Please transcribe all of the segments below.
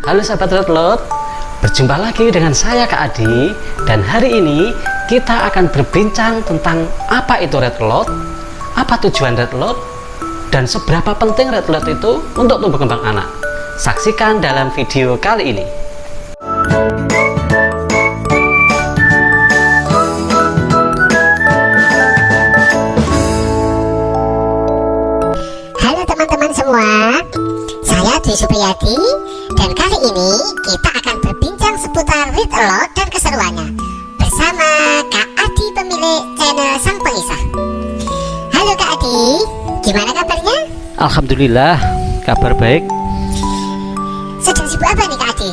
Halo sahabat Redlot, berjumpa lagi dengan saya Kak Adi. Dan hari ini kita akan berbincang tentang apa itu Redlot, apa tujuan Redlot, dan seberapa penting Redlot itu untuk tumbuh kembang anak. Saksikan dalam video kali ini. Halo teman-teman semua, saya Dwi Supriyadi, dan kali ini kita akan berbincang seputar Read A Lot dan keseruannya bersama Kak Adi, pemilik channel Sang Pengisah. Halo Kak Adi, gimana kabarnya? Alhamdulillah, kabar baik. Sedang sibuk apa nih Kak Adi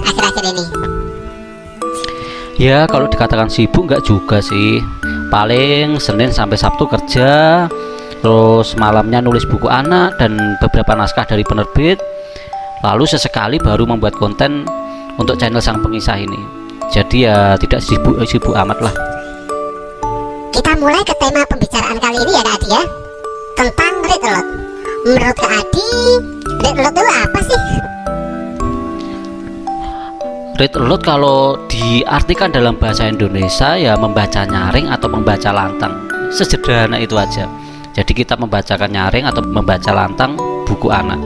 akhir-akhir ini? Ya, kalau dikatakan sibuk nggak juga sih. Paling Senin sampai Sabtu kerja, terus malamnya nulis buku anak dan beberapa naskah dari penerbit. Lalu sesekali baru membuat konten untuk channel Sang Pengisah ini. Jadi ya tidak sibuk amat lah. Kita mulai ke tema pembicaraan kali ini ya Kak Adi ya, tentang Read A Lot. Menurut Kak Adi, Read A Lot itu apa sih? Read A Lot kalau diartikan dalam bahasa Indonesia ya membaca nyaring atau membaca lantang. Sesederhana itu aja. Jadi kita membacakan nyaring atau membaca lantang buku anak.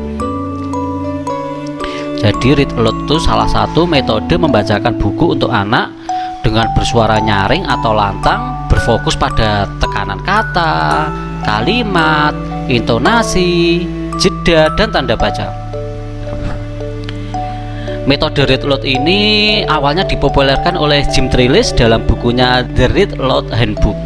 Jadi Read A Lot itu salah satu metode membacakan buku untuk anak dengan bersuara nyaring atau lantang, berfokus pada tekanan kata, kalimat, intonasi, jeda, dan tanda baca. Metode Read A Lot ini awalnya dipopulerkan oleh Jim Trelease dalam bukunya The Read A Lot Handbook.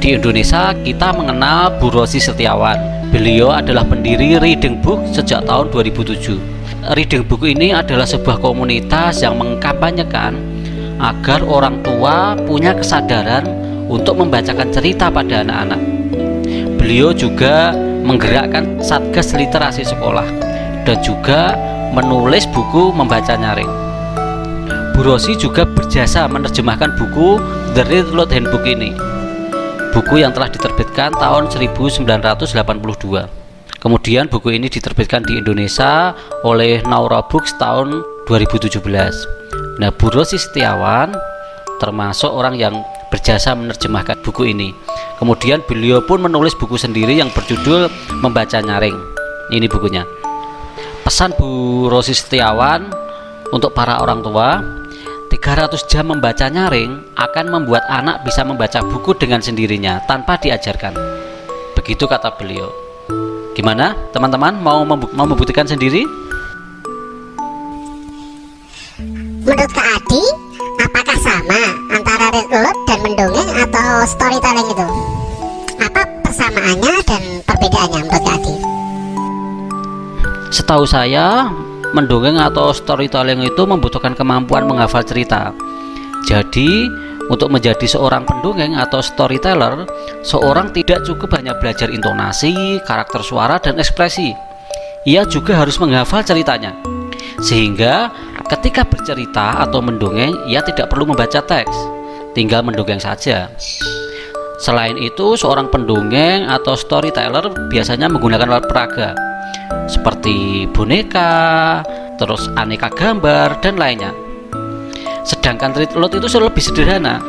Di Indonesia kita mengenal Bu Rosi Setiawan. Beliau adalah pendiri Reading Book sejak tahun 2007. Reading Book ini adalah sebuah komunitas yang mengkampanyekan agar orang tua punya kesadaran untuk membacakan cerita pada anak-anak. Beliau juga menggerakkan Satgas Literasi Sekolah dan juga menulis buku membaca nyaring. Bu Rosi juga berjasa menerjemahkan buku The Read A Lot Handbook ini, buku yang telah diterbitkan tahun 1982. Kemudian buku ini diterbitkan di Indonesia oleh Naura Books tahun 2017. Nah, Bu Rosi Setiawan termasuk orang yang berjasa menerjemahkan buku ini. Kemudian beliau pun menulis buku sendiri yang berjudul Membaca Nyaring. Ini bukunya. Pesan Bu Rosi Setiawan untuk para orang tua, 300 jam membaca nyaring akan membuat anak bisa membaca buku dengan sendirinya tanpa diajarkan. Begitu kata beliau. Gimana teman-teman, mau membuktikan sendiri? Menurut Kak Adi, apakah sama antara Read A Lot dan mendongeng atau storytelling itu? Apa persamaannya dan perbedaannya menurut Kak Adi? Setahu saya, mendongeng atau storytelling itu membutuhkan kemampuan menghafal cerita. Jadi, untuk menjadi seorang pendongeng atau storyteller, seorang tidak cukup hanya belajar intonasi, karakter suara, dan ekspresi. Ia juga harus menghafal ceritanya. Sehingga ketika bercerita atau mendongeng, ia tidak perlu membaca teks, tinggal mendongeng saja. Selain itu, seorang pendongeng atau storyteller biasanya menggunakan alat peraga seperti boneka, terus aneka gambar, dan lainnya. Sedangkan Read A Lot itu lebih sederhana.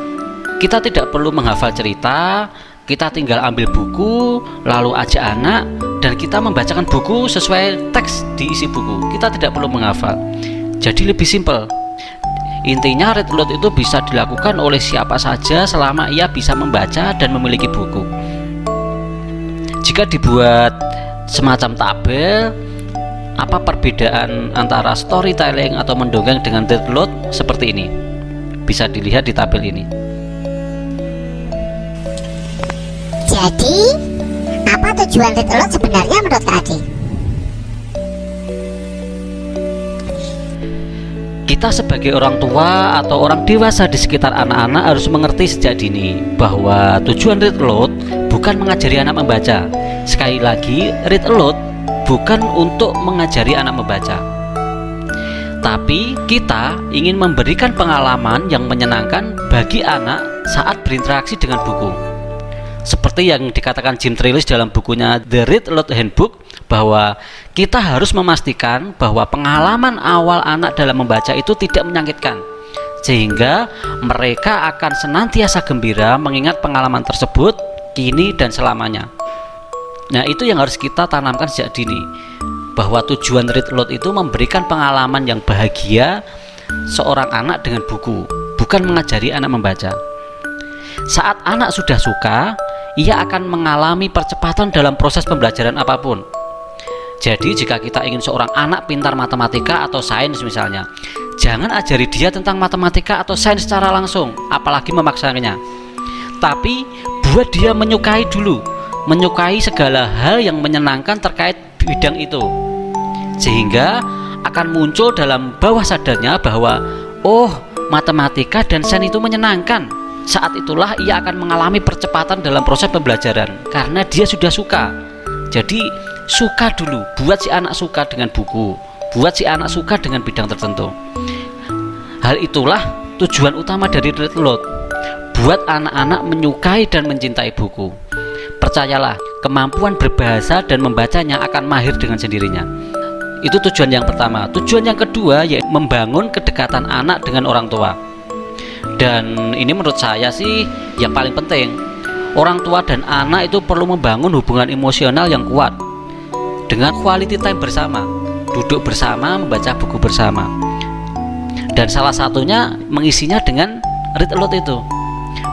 Kita tidak perlu menghafal cerita, kita tinggal ambil buku, lalu ajak anak, dan kita membacakan buku sesuai teks di isi buku. Kita tidak perlu menghafal. Jadi lebih simpel. Intinya Read A Lot itu bisa dilakukan oleh siapa saja selama ia bisa membaca dan memiliki buku. Jika dibuat semacam tabel, apa perbedaan antara storytelling atau mendongeng dengan Read A Lot seperti ini. Bisa dilihat di tabel ini. Jadi, apa tujuan Read A Lot sebenarnya menurut Kak Adi? Kita sebagai orang tua atau orang dewasa di sekitar anak-anak harus mengerti sejak dini bahwa tujuan Read A Lot bukan mengajari anak membaca. Sekali lagi, Read A Lot bukan untuk mengajari anak membaca, tapi kita ingin memberikan pengalaman yang menyenangkan bagi anak saat berinteraksi dengan buku. Seperti yang dikatakan Jim Trelease dalam bukunya The Read A Lot Handbook, bahwa kita harus memastikan bahwa pengalaman awal anak dalam membaca itu tidak menyakitkan, sehingga mereka akan senantiasa gembira mengingat pengalaman tersebut kini dan selamanya. Nah, itu yang harus kita tanamkan sejak dini, bahwa tujuan read aloud itu memberikan pengalaman yang bahagia seorang anak dengan buku, bukan mengajari anak membaca. Saat anak sudah suka, ia akan mengalami percepatan dalam proses pembelajaran apapun. Jadi jika kita ingin seorang anak pintar matematika atau sains misalnya, jangan ajari dia tentang matematika atau sains secara langsung, apalagi memaksanya. Tapi buat dia menyukai dulu, menyukai segala hal yang menyenangkan terkait bidang itu, sehingga akan muncul dalam bawah sadarnya bahwa oh, matematika dan sains itu menyenangkan. Saat itulah ia akan mengalami percepatan dalam proses pembelajaran karena dia sudah suka. Jadi suka dulu, buat si anak suka dengan buku, buat si anak suka dengan bidang tertentu. Hal itulah tujuan utama dari read aloud, buat anak-anak menyukai dan mencintai buku. Percayalah, kemampuan berbahasa dan membacanya akan mahir dengan sendirinya. Itu tujuan yang pertama. Tujuan yang kedua yaitu membangun kedekatan anak dengan orang tua. Dan ini menurut saya sih yang paling penting. Orang tua dan anak itu perlu membangun hubungan emosional yang kuat dengan quality time bersama, duduk bersama, membaca buku bersama. Dan salah satunya mengisinya dengan read aloud itu.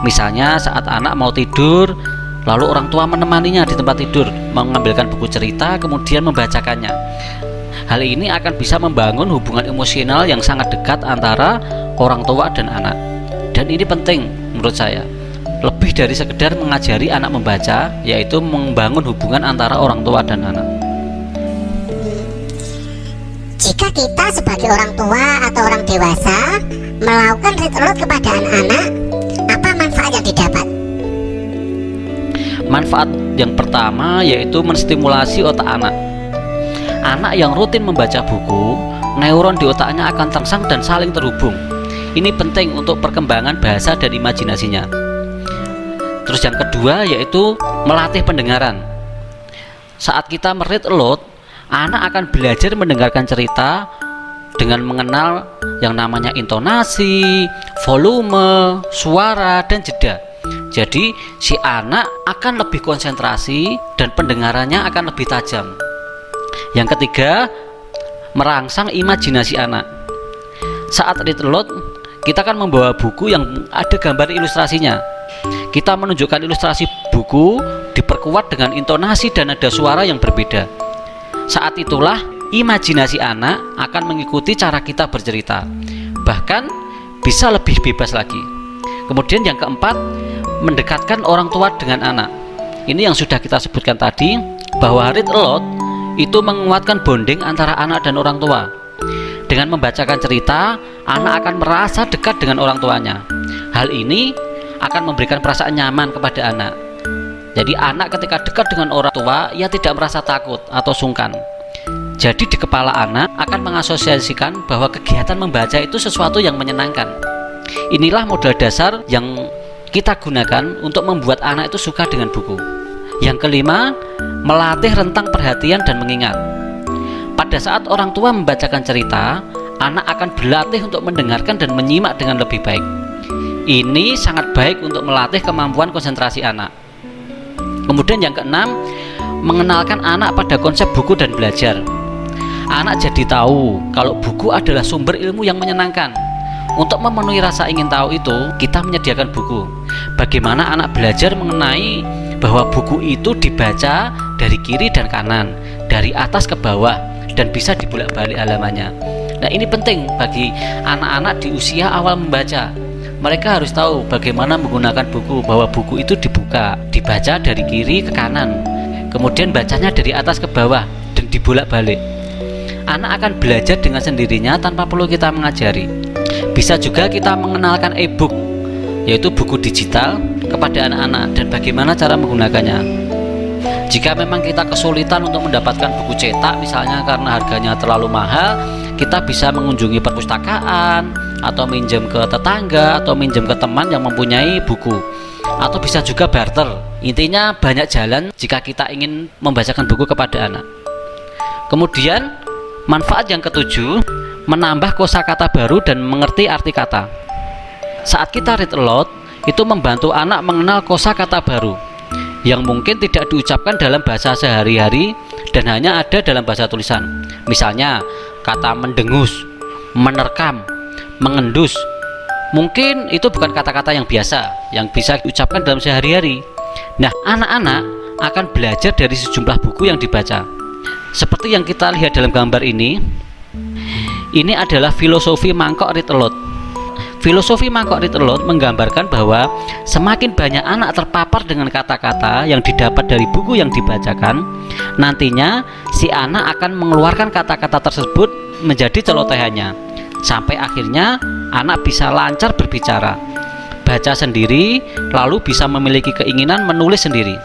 Misalnya saat anak mau tidur, lalu orang tua menemaninya di tempat tidur, mengambilkan buku cerita, kemudian membacakannya. Hal ini akan bisa membangun hubungan emosional yang sangat dekat antara orang tua dan anak. Dan ini penting menurut saya, lebih dari sekedar mengajari anak membaca, yaitu membangun hubungan antara orang tua dan anak. Jika kita sebagai orang tua atau orang dewasa melakukan read aloud kepada anak-anak, apa manfaat yang didapat? Manfaat yang pertama yaitu menstimulasi otak anak. Anak yang rutin membaca buku, neuron di otaknya akan terangsang dan saling terhubung. Ini penting untuk perkembangan bahasa dan imajinasinya. Terus yang kedua yaitu melatih pendengaran. Saat kita meread aloud, anak akan belajar mendengarkan cerita dengan mengenal yang namanya intonasi, volume, suara, dan jeda. Jadi si anak akan lebih konsentrasi dan pendengarannya akan lebih tajam. Yang ketiga, merangsang imajinasi anak. Saat read aloud, kita akan membawa buku yang ada gambar ilustrasinya. Kita menunjukkan ilustrasi buku diperkuat dengan intonasi dan nada suara yang berbeda. Saat itulah imajinasi anak akan mengikuti cara kita bercerita, bahkan bisa lebih bebas lagi. Kemudian yang keempat, mendekatkan orang tua dengan anak. Ini yang sudah kita sebutkan tadi, bahwa read aloud itu menguatkan bonding antara anak dan orang tua. Dengan membacakan cerita, anak akan merasa dekat dengan orang tuanya. Hal ini akan memberikan perasaan nyaman kepada anak. Jadi anak ketika dekat dengan orang tua, ia tidak merasa takut atau sungkan. Jadi di kepala anak akan mengasosiasikan bahwa kegiatan membaca itu sesuatu yang menyenangkan. Inilah modal dasar yang kita gunakan untuk membuat anak itu suka dengan buku. Yang kelima, melatih rentang perhatian dan mengingat. Pada saat orang tua membacakan cerita, anak akan berlatih untuk mendengarkan dan menyimak dengan lebih baik. Ini sangat baik untuk melatih kemampuan konsentrasi anak. Kemudian yang keenam, mengenalkan anak pada konsep buku dan belajar. Anak jadi tahu kalau buku adalah sumber ilmu yang menyenangkan. Untuk memenuhi rasa ingin tahu itu, kita menyediakan buku. Bagaimana anak belajar mengenai bahwa buku itu dibaca dari kiri dan kanan, dari atas ke bawah, dan bisa dibolak-balik halamannya. Nah, ini penting bagi anak-anak di usia awal membaca. Mereka harus tahu bagaimana menggunakan buku, bahwa buku itu dibuka, dibaca dari kiri ke kanan, kemudian bacanya dari atas ke bawah dan dibolak-balik. Anak akan belajar dengan sendirinya tanpa perlu kita mengajari. Bisa juga kita mengenalkan e-book, yaitu buku digital, kepada anak-anak dan bagaimana cara menggunakannya. Jika memang kita kesulitan untuk mendapatkan buku cetak misalnya karena harganya terlalu mahal, kita bisa mengunjungi perpustakaan atau minjem ke tetangga atau minjem ke teman yang mempunyai buku, atau bisa juga barter. Intinya banyak jalan jika kita ingin membacakan buku kepada anak. Kemudian manfaat yang ketujuh, menambah kosakata baru dan mengerti arti kata. Saat kita read aloud, itu membantu anak mengenal kosakata baru yang mungkin tidak diucapkan dalam bahasa sehari-hari dan hanya ada dalam bahasa tulisan. Misalnya kata mendengus, menerkam, mengendus. Mungkin itu bukan kata-kata yang biasa yang bisa diucapkan dalam sehari-hari. Nah, anak-anak akan belajar dari sejumlah buku yang dibaca. Seperti yang kita lihat dalam gambar ini adalah filosofi mangkok read aloud. Filosofi mangkok read aloud menggambarkan bahwa semakin banyak anak terpapar dengan kata-kata yang didapat dari buku yang dibacakan, nantinya si anak akan mengeluarkan kata-kata tersebut menjadi celotehannya, sampai akhirnya anak bisa lancar berbicara, baca sendiri, lalu bisa memiliki keinginan menulis sendiri.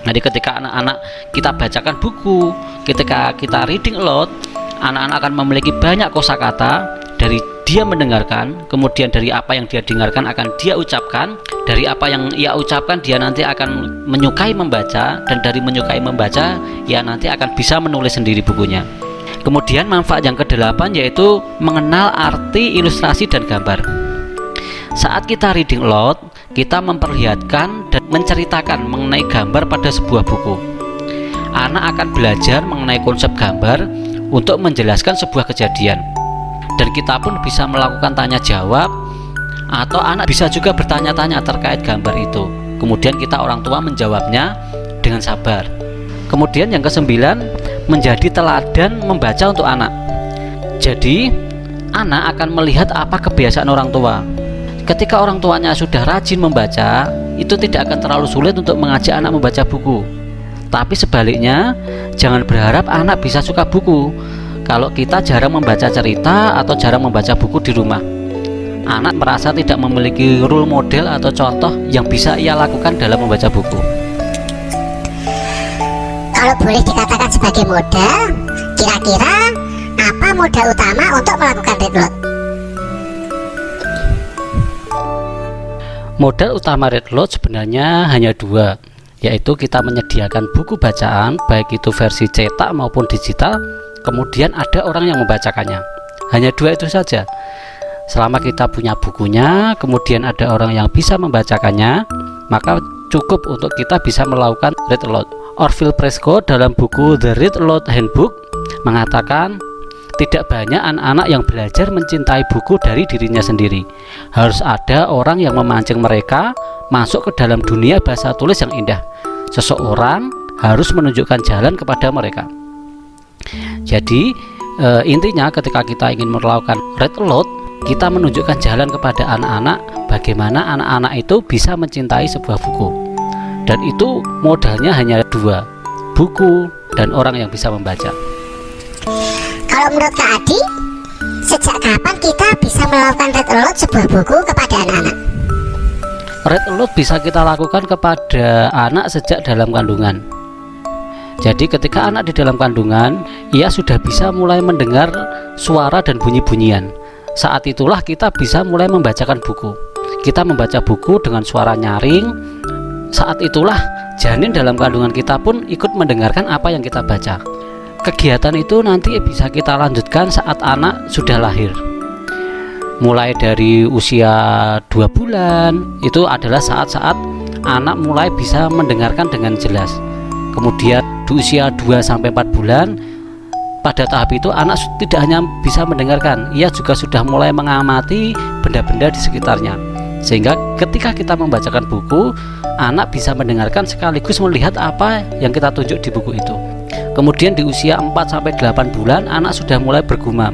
Jadi ketika anak-anak kita bacakan buku, ketika kita reading aloud, anak-anak akan memiliki banyak kosakata dari dia mendengarkan, kemudian dari apa yang dia dengarkan akan dia ucapkan, dari apa yang ia ucapkan dia nanti akan menyukai membaca, dan dari menyukai membaca ia nanti akan bisa menulis sendiri bukunya. Kemudian manfaat yang ke-8 yaitu mengenal arti ilustrasi dan gambar. Saat kita reading aloud, kita memperlihatkan dan menceritakan mengenai gambar pada sebuah buku. Anak akan belajar mengenai konsep gambar untuk menjelaskan sebuah kejadian. Dan kita pun bisa melakukan tanya jawab, atau anak bisa juga bertanya-tanya terkait gambar itu. Kemudian kita orang tua menjawabnya dengan sabar. Kemudian yang ke-9, menjadi teladan membaca untuk anak. Jadi anak akan melihat apa kebiasaan orang tua. Ketika orang tuanya sudah rajin membaca, itu tidak akan terlalu sulit untuk mengajak anak membaca buku. Tapi sebaliknya, jangan berharap anak bisa suka buku kalau kita jarang membaca cerita atau jarang membaca buku di rumah. Anak merasa tidak memiliki role model atau contoh yang bisa ia lakukan dalam membaca buku. Kalau boleh dikatakan sebagai modal, kira-kira apa modal utama untuk melakukan read aloud? Modal utama read aloud sebenarnya hanya 2, yaitu kita menyediakan buku bacaan, baik itu versi cetak maupun digital, kemudian ada orang yang membacakannya. Hanya 2 itu saja. Selama kita punya bukunya, kemudian ada orang yang bisa membacakannya, maka cukup untuk kita bisa melakukan read aloud. Orville Prescott dalam buku The Read Aloud Handbook mengatakan, tidak banyak anak-anak yang belajar mencintai buku dari dirinya sendiri. Harus ada orang yang memancing mereka masuk ke dalam dunia bahasa tulis yang indah. Seseorang harus menunjukkan jalan kepada mereka. Jadi intinya ketika kita ingin melakukan read aloud, kita menunjukkan jalan kepada anak-anak bagaimana anak-anak itu bisa mencintai sebuah buku. Dan itu modalnya hanya 2, buku dan orang yang bisa membaca. Kalau menurut Kak Adi, sejak kapan kita bisa melakukan read aloud sebuah buku kepada anak-anak? Read aloud bisa kita lakukan kepada anak sejak dalam kandungan. Jadi ketika anak di dalam kandungan, ia sudah bisa mulai mendengar suara dan bunyi-bunyian. Saat itulah kita bisa mulai membacakan buku. Kita membaca buku dengan suara nyaring. Saat itulah janin dalam kandungan kita pun ikut mendengarkan apa yang kita baca. Kegiatan itu nanti bisa kita lanjutkan saat anak sudah lahir. Mulai dari usia 2 bulan, itu adalah saat-saat anak mulai bisa mendengarkan dengan jelas. Kemudian di usia 2-4 bulan, pada tahap itu anak tidak hanya bisa mendengarkan, ia juga sudah mulai mengamati benda-benda di sekitarnya. Sehingga ketika kita membacakan buku, anak bisa mendengarkan sekaligus melihat apa yang kita tunjuk di buku itu. Kemudian di usia 4-8 bulan, anak sudah mulai bergumam.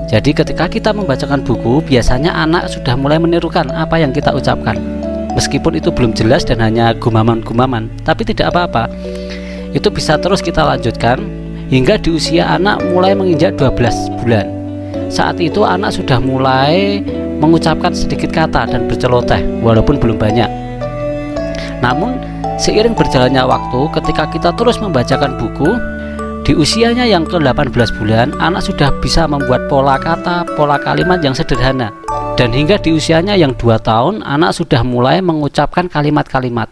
Jadi ketika kita membacakan buku, biasanya anak sudah mulai menirukan apa yang kita ucapkan. Meskipun itu belum jelas dan hanya gumaman-gumaman, tapi tidak apa-apa. Itu bisa terus kita lanjutkan hingga di usia anak mulai menginjak 12 bulan. Saat itu anak sudah mulai mengucapkan sedikit kata dan berceloteh, walaupun belum banyak. Namun seiring berjalannya waktu, ketika kita terus membacakan buku, di usianya yang ke-18 bulan, anak sudah bisa membuat pola kata, pola kalimat yang sederhana. Dan hingga di usianya yang 2 tahun, anak sudah mulai mengucapkan kalimat-kalimat.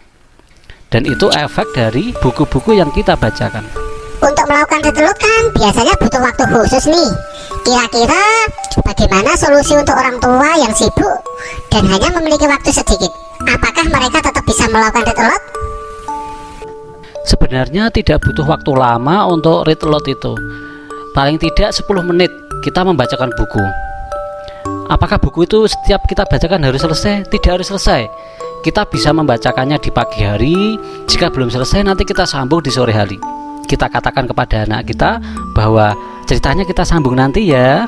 Dan itu efek dari buku-buku yang kita bacakan. Untuk melakukan read aloud kan biasanya butuh waktu khusus nih. Kira-kira bagaimana solusi untuk orang tua yang sibuk dan hanya memiliki waktu sedikit? Apakah mereka tetap bisa melakukan read aloud? Sebenarnya tidak butuh waktu lama untuk read aloud itu. Paling tidak 10 menit kita membacakan buku. Apakah buku itu setiap kita bacakan harus selesai? Tidak harus selesai. Kita bisa membacakannya di pagi hari. Jika belum selesai nanti kita sambung di sore hari. Kita katakan kepada anak kita bahwa ceritanya kita sambung nanti ya.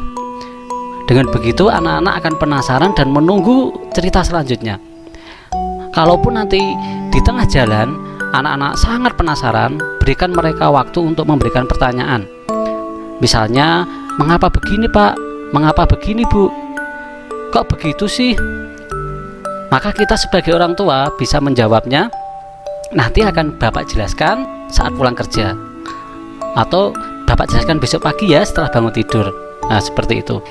Dengan begitu anak-anak akan penasaran dan menunggu cerita selanjutnya. Kalaupun nanti di tengah jalan anak-anak sangat penasaran, berikan mereka waktu untuk memberikan pertanyaan. Misalnya, mengapa begini Pak? Mengapa begini Bu? Kok begitu sih? Maka kita sebagai orang tua bisa menjawabnya, nanti akan Bapak jelaskan saat pulang kerja, atau Bapak jelaskan besok pagi ya setelah bangun tidur. Nah seperti itu.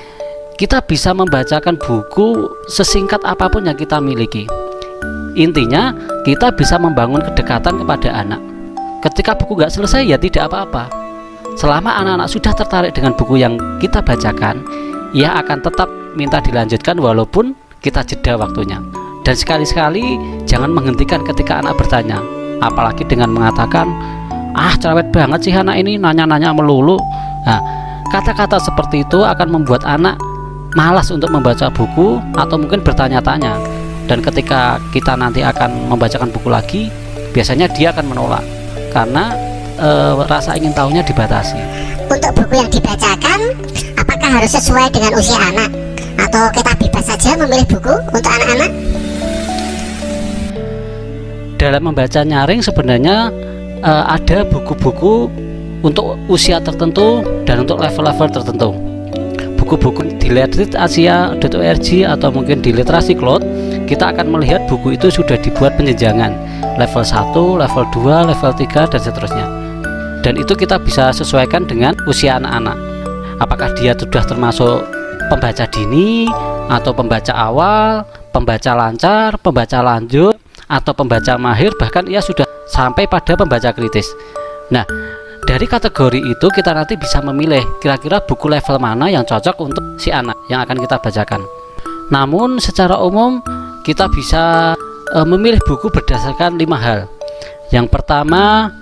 Kita bisa membacakan buku sesingkat apapun yang kita miliki. Intinya kita bisa membangun kedekatan kepada anak. Ketika buku nggak selesai ya tidak apa-apa. Selama anak-anak sudah tertarik dengan buku yang kita bacakan, ia akan tetap minta dilanjutkan walaupun kita jeda waktunya. Dan sekali-sekali jangan menghentikan ketika anak bertanya, apalagi dengan mengatakan, cerewet banget sih anak ini, nanya-nanya melulu. Nah, kata-kata seperti itu akan membuat anak malas untuk membaca buku atau mungkin bertanya-tanya. Dan ketika kita nanti akan membacakan buku lagi, biasanya dia akan menolak karena rasa ingin tahunya dibatasi. Untuk buku yang dibacakan, apakah harus sesuai dengan usia anak? Atau kita bebas saja memilih buku untuk anak-anak? Dalam membaca nyaring sebenarnya ada buku-buku untuk usia tertentu dan untuk level-level tertentu. Buku-buku di letreadasia.org atau mungkin di Literasi Cloud, kita akan melihat buku itu sudah dibuat penjenjangan level 1, level 2, level 3 dan seterusnya. Dan itu kita bisa sesuaikan dengan usia anak-anak. Apakah dia sudah termasuk pembaca dini atau pembaca awal, pembaca lancar, pembaca lanjut, atau pembaca mahir, bahkan ia sudah sampai pada pembaca kritis. Nah, dari kategori itu kita nanti bisa memilih kira-kira buku level mana yang cocok untuk si anak yang akan kita bacakan. Namun secara umum kita bisa memilih buku berdasarkan 5 hal. Yang pertama,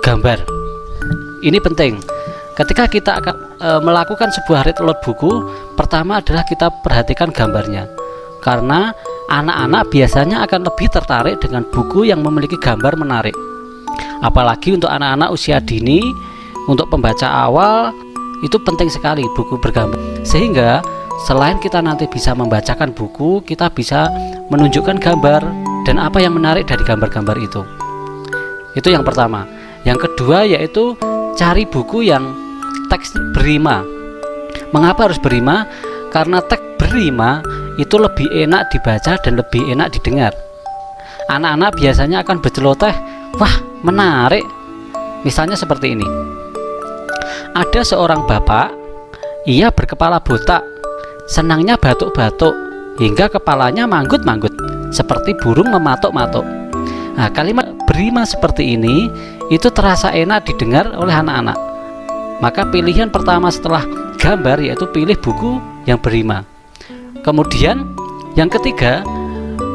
gambar. Ini penting. Ketika kita akan melakukan sebuah read aloud buku, pertama adalah kita perhatikan gambarnya. Karena anak-anak biasanya akan lebih tertarik dengan buku yang memiliki gambar menarik. Apalagi untuk anak-anak usia dini, untuk pembaca awal, itu penting sekali buku bergambar. Sehingga selain kita nanti bisa membacakan buku, kita bisa menunjukkan gambar dan apa yang menarik dari gambar-gambar itu. Itu yang pertama. Yang kedua yaitu cari buku yang teks berima. Mengapa harus berima? Karena teks berima itu lebih enak dibaca dan lebih enak didengar. Anak-anak biasanya akan berceloteh, wah menarik. Misalnya seperti ini. Ada seorang bapak, ia berkepala botak, senangnya batuk-batuk hingga kepalanya manggut-manggut seperti burung mematuk-matuk. Nah, kalimat berima seperti ini itu terasa enak didengar oleh anak-anak. Maka pilihan pertama setelah gambar yaitu pilih buku yang berima. Kemudian yang ketiga,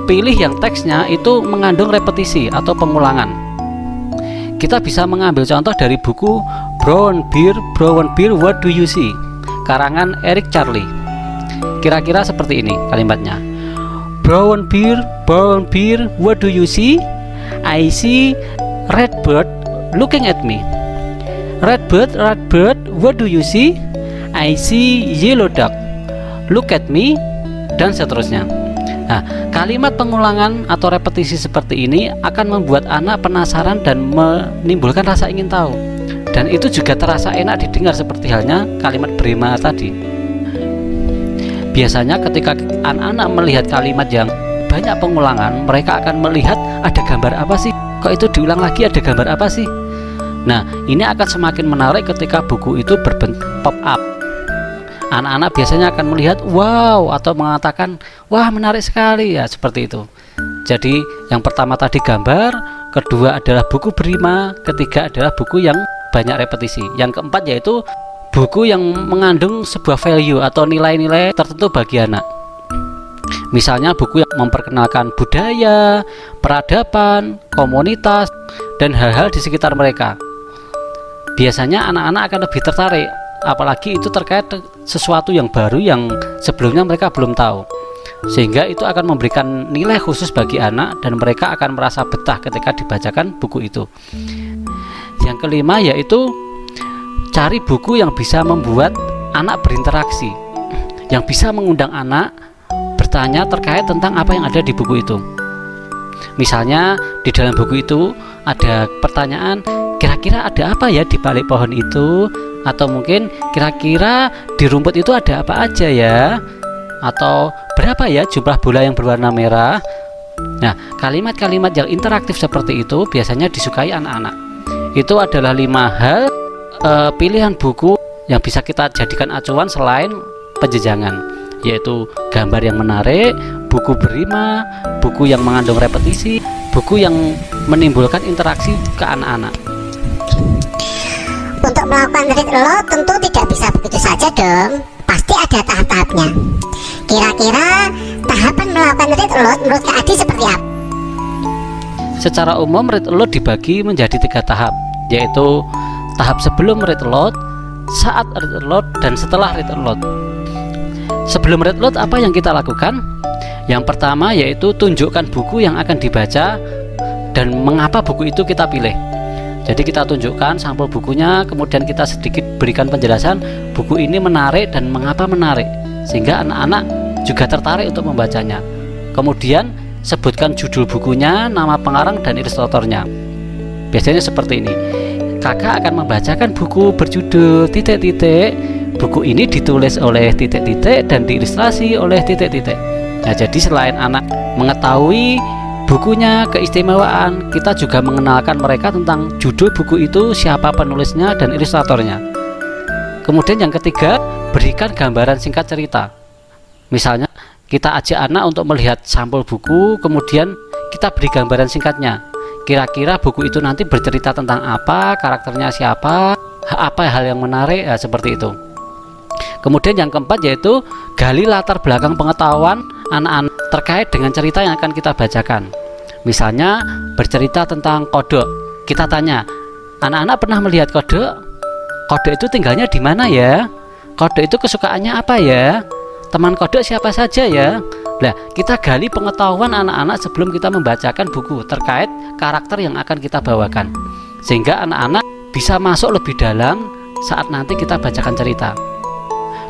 pilih yang teksnya itu mengandung repetisi atau pengulangan. Kita bisa mengambil contoh dari buku Brown Bear, What Do You See? Karangan Eric Charlie. Kira-kira seperti ini kalimatnya. Brown Bear, what do you see? I see red bird looking at me. Red bird, what do you see? I see yellow duck look at me, dan seterusnya. Nah, kalimat pengulangan atau repetisi seperti ini akan membuat anak penasaran dan menimbulkan rasa ingin tahu. Dan itu juga terasa enak didengar seperti halnya kalimat berima tadi. Biasanya ketika anak-anak melihat kalimat yang banyak pengulangan, mereka akan melihat ada gambar apa sih? Kok itu diulang lagi, ada gambar apa sih? Nah, ini akan semakin menarik ketika buku itu berbentuk pop up. Anak-anak biasanya akan melihat wow atau mengatakan wah menarik sekali, ya seperti itu. Jadi yang pertama tadi gambar, kedua adalah buku berima, ketiga adalah buku yang banyak repetisi. Yang keempat yaitu buku yang mengandung sebuah value atau nilai-nilai tertentu bagi anak. Misalnya buku yang memperkenalkan budaya, peradaban, komunitas, dan hal-hal di sekitar mereka. Biasanya anak-anak akan lebih tertarik, apalagi itu terkait sesuatu yang baru yang sebelumnya mereka belum tahu. Sehingga itu akan memberikan nilai khusus bagi anak dan mereka akan merasa betah ketika dibacakan buku itu. Yang kelima yaitu cari buku yang bisa membuat anak berinteraksi, yang bisa mengundang anak bertanya terkait tentang apa yang ada di buku itu. Misalnya di dalam buku itu ada pertanyaan, kira-kira ada apa ya di balik pohon itu? Atau mungkin kira-kira di rumput itu ada apa aja ya? Atau berapa ya jumlah bola yang berwarna merah? Nah, kalimat-kalimat yang interaktif seperti itu biasanya disukai anak-anak. Itu adalah 5 hal pilihan buku yang bisa kita jadikan acuan selain penjejangan, yaitu gambar yang menarik, buku berima, buku yang mengandung repetisi, buku yang menimbulkan interaksi ke anak-anak. Untuk melakukan read aloud tentu tidak bisa begitu saja dong, pasti ada tahap-tahapnya. Kira-kira tahapan melakukan read aloud menurut Kak Adi seperti apa? Secara umum read aloud dibagi menjadi 3 tahap, yaitu tahap sebelum read aloud, saat read aloud, dan setelah read aloud. Sebelum read aloud apa yang kita lakukan? Yang pertama yaitu tunjukkan buku yang akan dibaca dan mengapa buku itu kita pilih. Jadi kita tunjukkan sampul bukunya, kemudian kita sedikit berikan penjelasan buku ini menarik dan mengapa menarik, sehingga anak-anak juga tertarik untuk membacanya. Kemudian sebutkan judul bukunya, nama pengarang dan ilustratornya. Biasanya seperti ini. Kakak akan membacakan buku berjudul titik-titik. Buku ini ditulis oleh titik-titik dan diilustrasi oleh titik-titik. Nah, jadi selain anak mengetahui bukunya, keistimewaan, kita juga mengenalkan mereka tentang judul buku itu, siapa penulisnya dan ilustratornya. Kemudian yang ketiga, berikan gambaran singkat cerita. Misalnya kita ajak anak untuk melihat sampul buku, kemudian kita beri gambaran singkatnya. Kira-kira buku itu nanti bercerita tentang apa, karakternya siapa, apa hal yang menarik, ya, seperti itu. Kemudian yang keempat yaitu gali latar belakang pengetahuan anak-anak terkait dengan cerita yang akan kita bacakan. Misalnya bercerita tentang kodok. Kita tanya, anak-anak pernah melihat kodok? Kodok itu tinggalnya di mana ya? Kodok itu kesukaannya apa ya? Teman kodok siapa saja ya? Nah, kita gali pengetahuan anak-anak sebelum kita membacakan buku terkait karakter yang akan kita bawakan, sehingga anak-anak bisa masuk lebih dalam saat nanti kita bacakan cerita.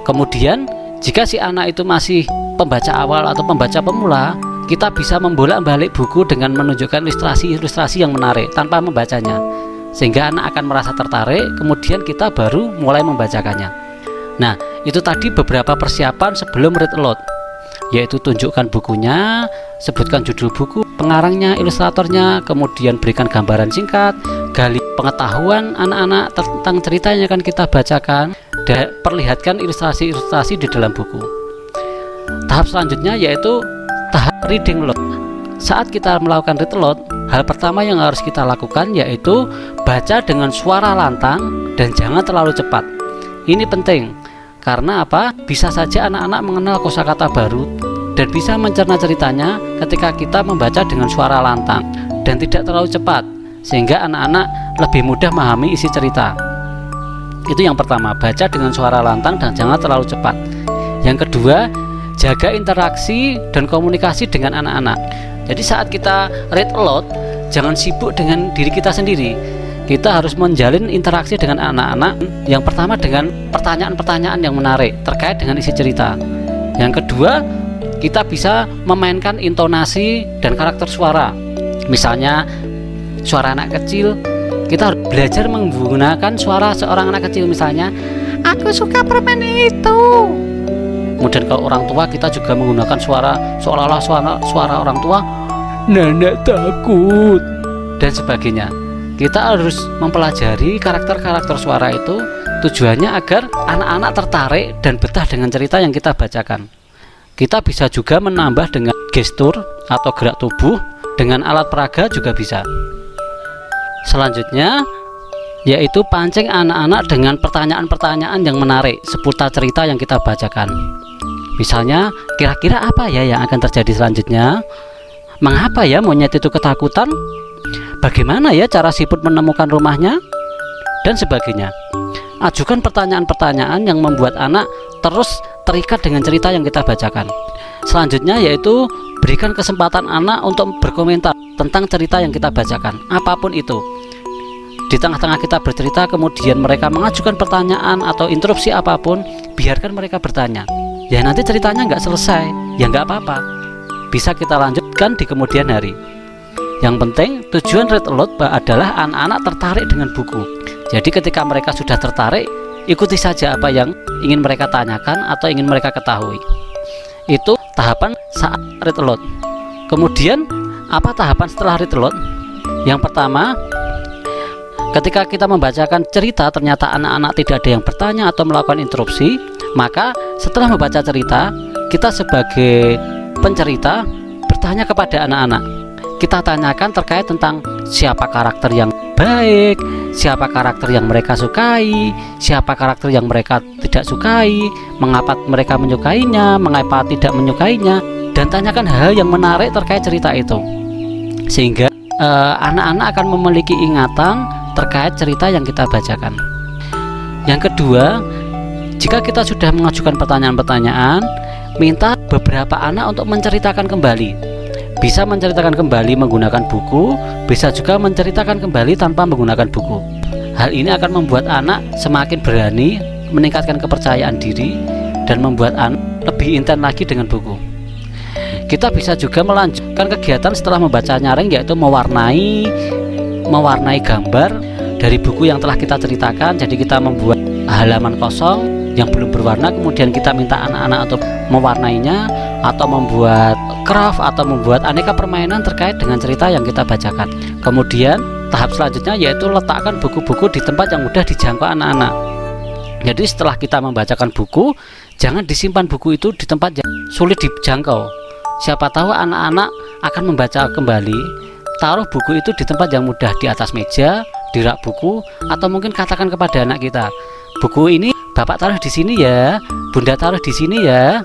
Kemudian jika si anak itu masih pembaca awal atau pembaca pemula, kita bisa membolak-balik buku dengan menunjukkan ilustrasi-ilustrasi yang menarik tanpa membacanya, sehingga anak akan merasa tertarik. Kemudian kita baru mulai membacakannya. Nah, itu tadi beberapa persiapan sebelum read aloud, yaitu tunjukkan bukunya, sebutkan judul buku, pengarangnya, ilustratornya, kemudian berikan gambaran singkat, gali pengetahuan anak-anak tentang cerita yang akan kita bacakan, dan perlihatkan ilustrasi-ilustrasi di dalam buku. Tahap selanjutnya yaitu tahap reading aloud. Saat kita melakukan read aloud, hal pertama yang harus kita lakukan yaitu baca dengan suara lantang dan jangan terlalu cepat. Ini penting, karena apa? Bisa saja anak-anak mengenal kosakata baru dan bisa mencerna ceritanya ketika kita membaca dengan suara lantang dan tidak terlalu cepat, sehingga anak-anak lebih mudah memahami isi cerita. Itu yang pertama, baca dengan suara lantang dan jangan terlalu cepat. Yang kedua, jaga interaksi dan komunikasi dengan anak-anak. Jadi saat kita read aloud, jangan sibuk dengan diri kita sendiri. Kita harus menjalin interaksi dengan anak-anak. Yang pertama dengan pertanyaan-pertanyaan yang menarik terkait dengan isi cerita. Yang kedua, kita bisa memainkan intonasi dan karakter suara. Misalnya suara anak kecil, kita harus belajar menggunakan suara seorang anak kecil. Misalnya, aku suka permen itu. Kemudian kalau orang tua, kita juga menggunakan suara seolah-olah suara orang tua, nenek takut, dan sebagainya. Kita harus mempelajari karakter-karakter suara itu, tujuannya agar anak-anak tertarik dan betah dengan cerita yang kita bacakan. Kita bisa juga menambah dengan gestur atau gerak tubuh, dengan alat peraga juga bisa. Selanjutnya, yaitu pancing anak-anak dengan pertanyaan-pertanyaan yang menarik seputar cerita yang kita bacakan. Misalnya, kira-kira apa ya yang akan terjadi selanjutnya? Mengapa ya monyet itu ketakutan? Bagaimana ya cara siput menemukan rumahnya? Dan sebagainya. Ajukan pertanyaan-pertanyaan yang membuat anak terus terikat dengan cerita yang kita bacakan. Selanjutnya yaitu berikan kesempatan anak untuk berkomentar tentang cerita yang kita bacakan, apapun itu. Di tengah-tengah kita bercerita, kemudian mereka mengajukan pertanyaan atau interupsi apapun, biarkan mereka bertanya. Ya nanti ceritanya nggak selesai, ya nggak apa-apa, bisa kita lanjutkan di kemudian hari. Yang penting tujuan read aloud adalah anak-anak tertarik dengan buku. Jadi ketika mereka sudah tertarik, ikuti saja apa yang ingin mereka tanyakan atau ingin mereka ketahui. Itu tahapan saat read aloud. Kemudian apa tahapan setelah read aloud? Yang pertama, ketika kita membacakan cerita ternyata anak-anak tidak ada yang bertanya atau melakukan interupsi, maka setelah membaca cerita, kita sebagai pencerita bertanya kepada anak-anak. Kita tanyakan terkait tentang siapa karakter yang baik, siapa karakter yang mereka sukai, siapa karakter yang mereka tidak sukai, mengapa mereka menyukainya, mengapa tidak menyukainya, dan tanyakan hal yang menarik terkait cerita itu, sehingga anak-anak akan memiliki ingatan terkait cerita yang kita bacakan. Yang kedua, jika kita sudah mengajukan pertanyaan-pertanyaan, minta beberapa anak untuk menceritakan kembali. Bisa menceritakan kembali menggunakan buku, bisa juga menceritakan kembali tanpa menggunakan buku. Hal ini akan membuat anak semakin berani, meningkatkan kepercayaan diri, dan membuat anak lebih intens lagi dengan buku. Kita bisa juga melanjutkan kegiatan setelah membaca nyaring, yaitu mewarnai gambar dari buku yang telah kita ceritakan. Jadi kita membuat halaman kosong yang belum berwarna, kemudian kita minta anak-anak untuk mewarnainya, atau membuat craft, atau membuat aneka permainan terkait dengan cerita yang kita bacakan. Kemudian tahap selanjutnya yaitu letakkan buku-buku di tempat yang mudah dijangkau anak-anak. Jadi setelah kita membacakan buku, jangan disimpan buku itu di tempat yang sulit dijangkau. Siapa tahu anak-anak akan membaca kembali. Taruh buku itu di tempat yang mudah, di atas meja, di rak buku, atau mungkin katakan kepada anak kita, buku ini Bapak taruh di sini ya, Bunda taruh di sini ya,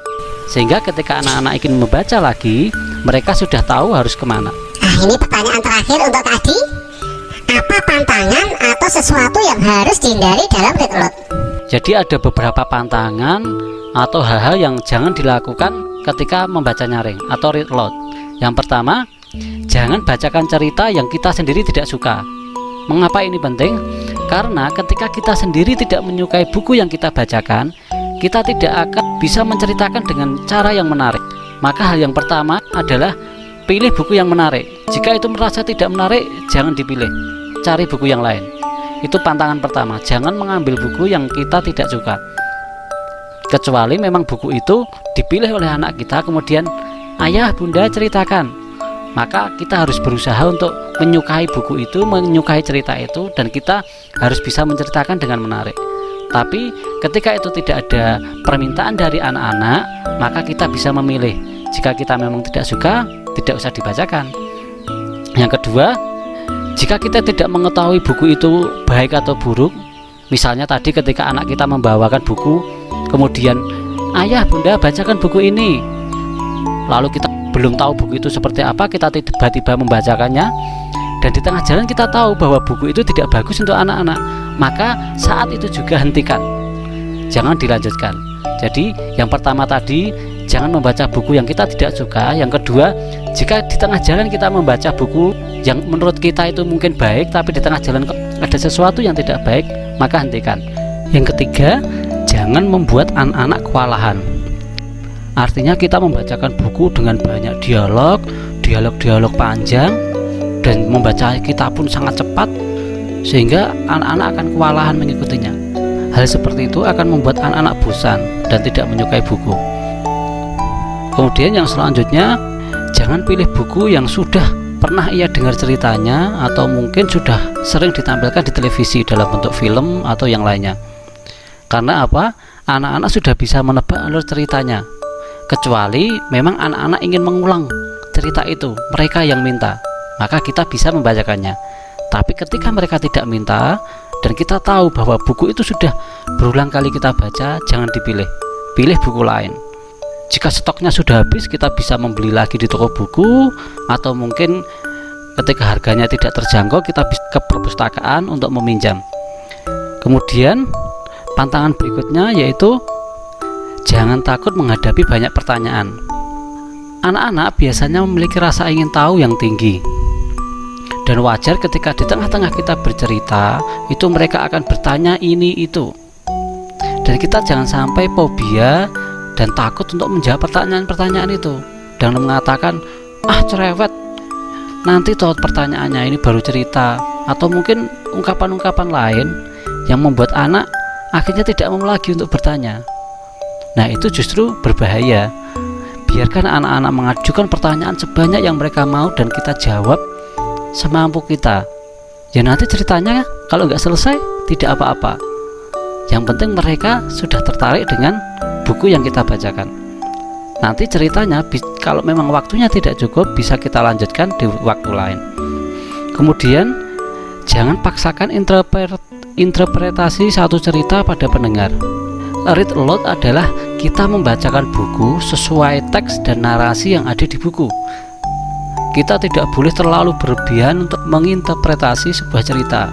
sehingga ketika anak-anak ingin membaca lagi, mereka sudah tahu harus kemana. Ini pertanyaan terakhir untuk tadi. Apa pantangan atau sesuatu yang harus dihindari dalam read aloud? Jadi ada beberapa pantangan atau hal-hal yang jangan dilakukan ketika membaca nyaring atau read aloud. Yang pertama, jangan bacakan cerita yang kita sendiri tidak suka. Mengapa ini penting? Karena ketika kita sendiri tidak menyukai buku yang kita bacakan, kita tidak akan bisa menceritakan dengan cara yang menarik. Maka hal yang pertama adalah pilih buku yang menarik. Jika itu merasa tidak menarik, jangan dipilih, cari buku yang lain. Itu pantangan pertama, jangan mengambil buku yang kita tidak suka. Kecuali memang buku itu dipilih oleh anak kita, kemudian ayah bunda ceritakan, maka kita harus berusaha untuk menyukai buku itu, menyukai cerita itu, dan kita harus bisa menceritakan dengan menarik. Tapi ketika itu tidak ada permintaan dari anak-anak, maka kita bisa memilih. Jika kita memang tidak suka, tidak usah dibacakan. Yang kedua, jika kita tidak mengetahui buku itu baik atau buruk, misalnya tadi ketika anak kita membawakan buku, kemudian ayah bunda bacakan buku ini, lalu kita belum tahu buku itu seperti apa, kita tiba-tiba membacakannya, dan di tengah jalan kita tahu bahwa buku itu tidak bagus untuk anak-anak, maka saat itu juga hentikan, jangan dilanjutkan. Jadi yang pertama tadi, jangan membaca buku yang kita tidak suka. Yang kedua, jika di tengah jalan kita membaca buku yang menurut kita itu mungkin baik, tapi di tengah jalan ada sesuatu yang tidak baik, maka hentikan. Yang ketiga, jangan membuat anak-anak kewalahan. Artinya kita membacakan buku dengan banyak dialog panjang, dan membaca kita pun sangat cepat, sehingga anak-anak akan kewalahan mengikutinya. Hal seperti itu akan membuat anak-anak bosan dan tidak menyukai buku. Kemudian yang selanjutnya, jangan pilih buku yang sudah pernah ia dengar ceritanya, atau mungkin sudah sering ditampilkan di televisi dalam bentuk film atau yang lainnya. Karena apa? Anak-anak sudah bisa menebak alur ceritanya. Kecuali memang anak-anak ingin mengulang cerita itu, mereka yang minta, maka kita bisa membacakannya. Tapi ketika mereka tidak minta dan kita tahu bahwa buku itu sudah berulang kali kita baca, jangan dipilih, pilih buku lain. Jika stoknya sudah habis, kita bisa membeli lagi di toko buku, atau mungkin ketika harganya tidak terjangkau, kita bisa ke perpustakaan untuk meminjam. Kemudian pantangan berikutnya yaitu jangan takut menghadapi banyak pertanyaan. Anak-anak biasanya memiliki rasa ingin tahu yang tinggi, dan wajar ketika di tengah-tengah kita bercerita, itu mereka akan bertanya ini itu. Dan kita jangan sampai fobia dan takut untuk menjawab pertanyaan-pertanyaan itu, dan mengatakan, cerewet, nanti toh pertanyaannya ini baru cerita, atau mungkin ungkapan-ungkapan lain yang membuat anak akhirnya tidak mau lagi untuk bertanya. Nah, itu justru berbahaya. Biarkan anak-anak mengajukan pertanyaan sebanyak yang mereka mau dan kita jawab semampu kita. Ya nanti ceritanya kalau nggak selesai tidak apa-apa. Yang penting mereka sudah tertarik dengan buku yang kita bacakan. Nanti ceritanya kalau memang waktunya tidak cukup, bisa kita lanjutkan di waktu lain. Kemudian jangan paksakan interpretasi satu cerita pada pendengar. Read aloud adalah kita membacakan buku sesuai teks dan narasi yang ada di buku. Kita tidak boleh terlalu berlebihan untuk menginterpretasi sebuah cerita,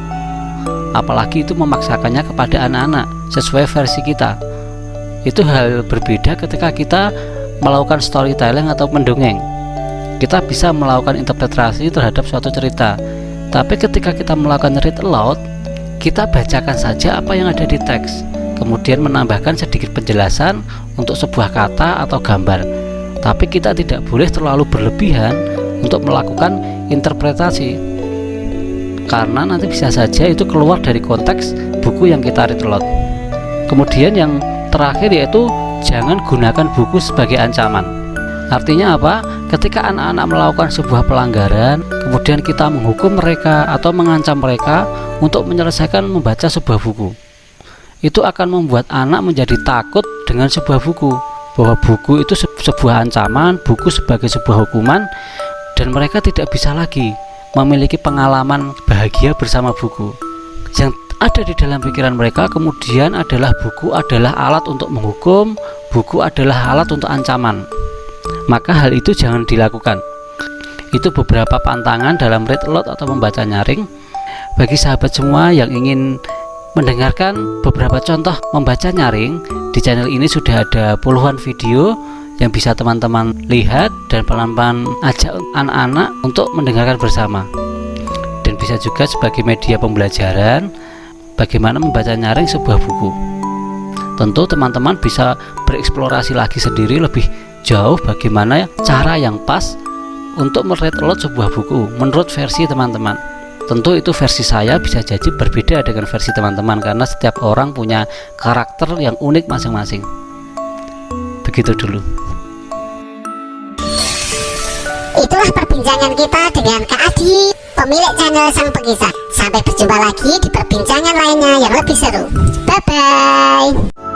apalagi itu memaksakannya kepada anak-anak sesuai versi kita. Itu hal berbeda ketika kita melakukan storytelling atau mendongeng. Kita bisa melakukan interpretasi terhadap suatu cerita, tapi ketika kita melakukan read aloud, kita bacakan saja apa yang ada di teks, kemudian menambahkan sedikit penjelasan untuk sebuah kata atau gambar. Tapi kita tidak boleh terlalu berlebihan untuk melakukan interpretasi, karena nanti bisa saja itu keluar dari konteks buku yang kita read aloud. Kemudian yang terakhir yaitu jangan gunakan buku sebagai ancaman. Artinya apa? Ketika anak-anak melakukan sebuah pelanggaran, kemudian kita menghukum mereka atau mengancam mereka untuk menyelesaikan membaca sebuah buku, itu akan membuat anak menjadi takut dengan sebuah buku, bahwa buku itu sebuah ancaman, buku sebagai sebuah hukuman, dan mereka tidak bisa lagi memiliki pengalaman bahagia bersama buku. Yang ada di dalam pikiran mereka kemudian adalah buku adalah alat untuk menghukum, buku adalah alat untuk ancaman. Maka hal itu jangan dilakukan. Itu beberapa pantangan dalam read aloud atau membaca nyaring. Bagi sahabat semua yang ingin mendengarkan beberapa contoh membaca nyaring, di channel ini sudah ada puluhan video yang bisa teman-teman lihat dan pelan-pelan ajak anak-anak untuk mendengarkan bersama. Dan bisa juga sebagai media pembelajaran bagaimana membaca nyaring sebuah buku. Tentu teman-teman bisa bereksplorasi lagi sendiri lebih jauh bagaimana cara yang pas untuk meread aloud sebuah buku menurut versi teman-teman. Tentu itu versi saya bisa jadi berbeda dengan versi teman-teman, karena setiap orang punya karakter yang unik masing-masing. Begitu dulu. Itulah perbincangan kita dengan Kak Adi, pemilik channel Sang Pengkisah. Sampai berjumpa lagi di perbincangan lainnya yang lebih seru. Bye-bye.